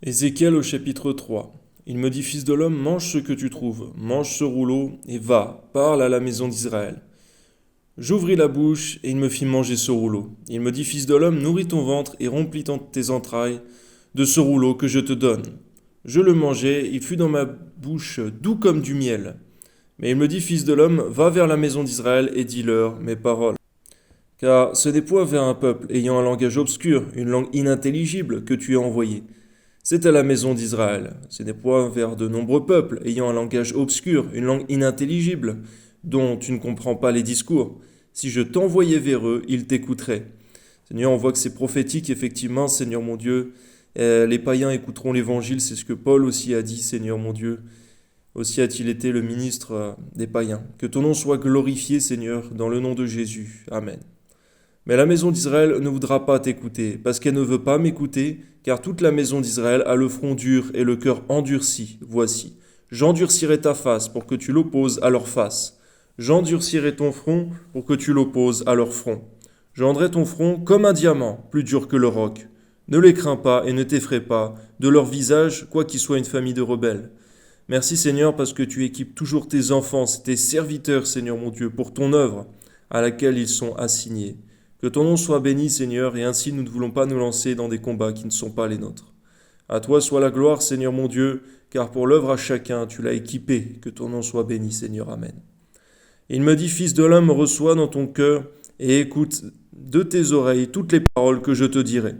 Ézéchiel au chapitre 3. Il me dit, Fils de l'homme, mange ce que tu trouves, mange ce rouleau, et va, parle à la maison d'Israël. J'ouvris la bouche, et il me fit manger ce rouleau. Il me dit, Fils de l'homme, nourris ton ventre et remplis tes entrailles de ce rouleau que je te donne. Je le mangeai, il fut dans ma bouche doux comme du miel. Mais il me dit, Fils de l'homme, va vers la maison d'Israël et dis-leur mes paroles. Car ce n'est point vers un peuple ayant un langage obscur, une langue inintelligible que tu es envoyé. C'est à la maison d'Israël. Ce n'est point vers de nombreux peuples ayant un langage obscur, une langue inintelligible, dont tu ne comprends pas les discours. Si je t'envoyais vers eux, ils t'écouteraient. Seigneur, on voit que c'est prophétique, effectivement, Seigneur mon Dieu. Les païens écouteront l'évangile, c'est ce que Paul aussi a dit, Seigneur mon Dieu. Aussi a-t-il été le ministre des païens. Que ton nom soit glorifié, Seigneur, dans le nom de Jésus. Amen. Mais la maison d'Israël ne voudra pas t'écouter, parce qu'elle ne veut pas m'écouter, car toute la maison d'Israël a le front dur et le cœur endurci. Voici, j'endurcirai ta face pour que tu l'opposes à leur face. J'endurcirai ton front pour que tu l'opposes à leur front. Je rendrai ton front comme un diamant, plus dur que le roc. Ne les crains pas et ne t'effraie pas de leur visage, quoi qu'ils soient une famille de rebelles. Merci Seigneur, parce que tu équipes toujours tes enfants, tes serviteurs, Seigneur mon Dieu, pour ton œuvre à laquelle ils sont assignés. Que ton nom soit béni, Seigneur, et ainsi nous ne voulons pas nous lancer dans des combats qui ne sont pas les nôtres. À toi soit la gloire, Seigneur mon Dieu, car pour l'œuvre à chacun, tu l'as équipé. Que ton nom soit béni, Seigneur. Amen. Et il me dit, Fils de l'homme, reçois dans ton cœur et écoute de tes oreilles toutes les paroles que je te dirai.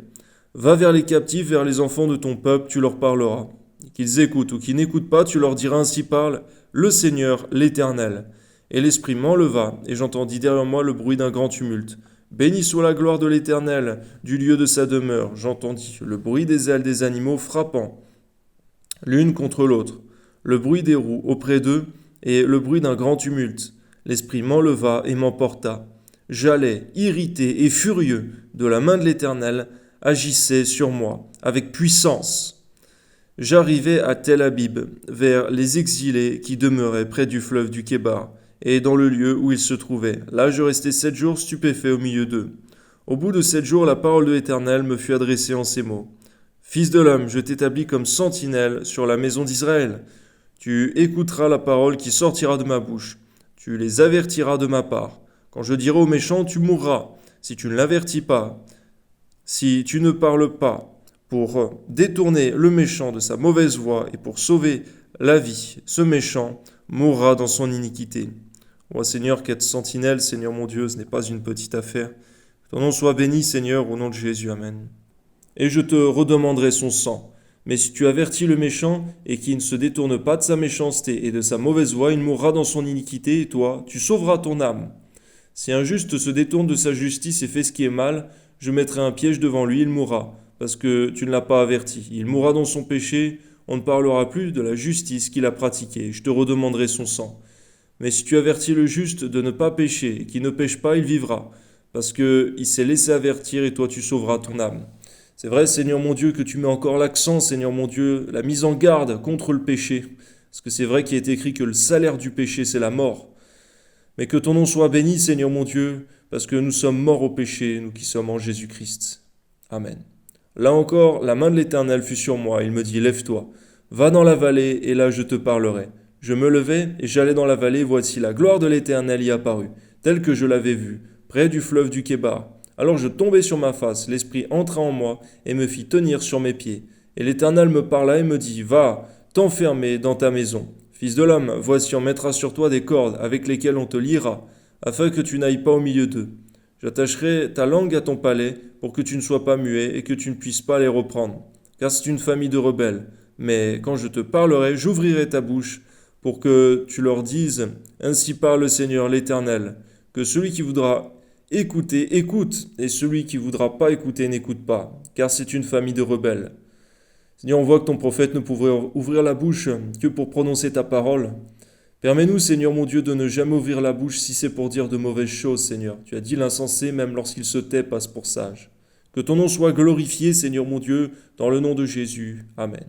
Va vers les captifs, vers les enfants de ton peuple, tu leur parleras. Qu'ils écoutent ou qu'ils n'écoutent pas, tu leur diras, ainsi parle le Seigneur, l'Éternel. Et l'Esprit m'enleva, et j'entendis derrière moi le bruit d'un grand tumulte. Béni soit la gloire de l'Éternel, du lieu de sa demeure. J'entendis le bruit des ailes des animaux frappant l'une contre l'autre, le bruit des roues auprès d'eux, et le bruit d'un grand tumulte. L'Esprit m'enleva et m'emporta. J'allais, irrité et furieux, de la main de l'Éternel, agissait sur moi, avec puissance. J'arrivai à Tel Abib, vers les exilés qui demeuraient près du fleuve du Kébar, et dans le lieu où ils se trouvaient. Là, je restai 7 jours stupéfait au milieu d'eux. Au bout de 7 jours, la parole de l'Éternel me fut adressée en ces mots. Fils de l'homme, je t'établis comme sentinelle sur la maison d'Israël. Tu écouteras la parole qui sortira de ma bouche. Tu les avertiras de ma part. Quand je dirai aux méchants, tu mourras, si tu ne l'avertis pas, si tu ne parles pas, pour détourner le méchant de sa mauvaise voie et pour sauver la vie, ce méchant mourra dans son iniquité. Ô Seigneur, qu'être sentinelle, Seigneur mon Dieu, ce n'est pas une petite affaire. Que ton nom soit béni, Seigneur, au nom de Jésus. Amen. Et je te redemanderai son sang. Mais si tu avertis le méchant et qu'il ne se détourne pas de sa méchanceté et de sa mauvaise voie, il mourra dans son iniquité, et toi, tu sauveras ton âme. Si un juste se détourne de sa justice et fait ce qui est mal, je mettrai un piège devant lui, il mourra, parce que tu ne l'as pas averti. Il mourra dans son péché, on ne parlera plus de la justice qu'il a pratiquée, je te redemanderai son sang. Mais si tu avertis le juste de ne pas pécher, et qu'il ne pêche pas, il vivra, parce qu'il s'est laissé avertir, et toi tu sauveras ton âme. C'est vrai, Seigneur mon Dieu, que tu mets encore l'accent, Seigneur mon Dieu, la mise en garde contre le péché, parce que c'est vrai qu'il est écrit que le salaire du péché, c'est la mort. Mais que ton nom soit béni, Seigneur mon Dieu, parce que nous sommes morts au péché, nous qui sommes en Jésus-Christ. Amen. Là encore, la main de l'Éternel fut sur moi. Il me dit, lève-toi, va dans la vallée, et là je te parlerai. Je me levai, et j'allai dans la vallée, voici la gloire de l'Éternel y apparut, telle que je l'avais vue, près du fleuve du Kébar. Alors je tombai sur ma face, l'Esprit entra en moi, et me fit tenir sur mes pieds. Et l'Éternel me parla et me dit, va, t'enfermer dans ta maison. Fils de l'homme, voici on mettra sur toi des cordes avec lesquelles on te liera, afin que tu n'ailles pas au milieu d'eux. J'attacherai ta langue à ton palais pour que tu ne sois pas muet et que tu ne puisses pas les reprendre, car c'est une famille de rebelles. Mais quand je te parlerai, j'ouvrirai ta bouche pour que tu leur dises, ainsi parle le Seigneur l'Éternel, que celui qui voudra écouter, écoute, et celui qui voudra pas écouter, n'écoute pas, car c'est une famille de rebelles. Seigneur, on voit que ton prophète ne pouvait ouvrir la bouche que pour prononcer ta parole. Permets-nous, Seigneur mon Dieu, de ne jamais ouvrir la bouche si c'est pour dire de mauvaises choses, Seigneur. Tu as dit l'insensé, même lorsqu'il se tait, passe pour sage. Que ton nom soit glorifié, Seigneur mon Dieu, dans le nom de Jésus. Amen.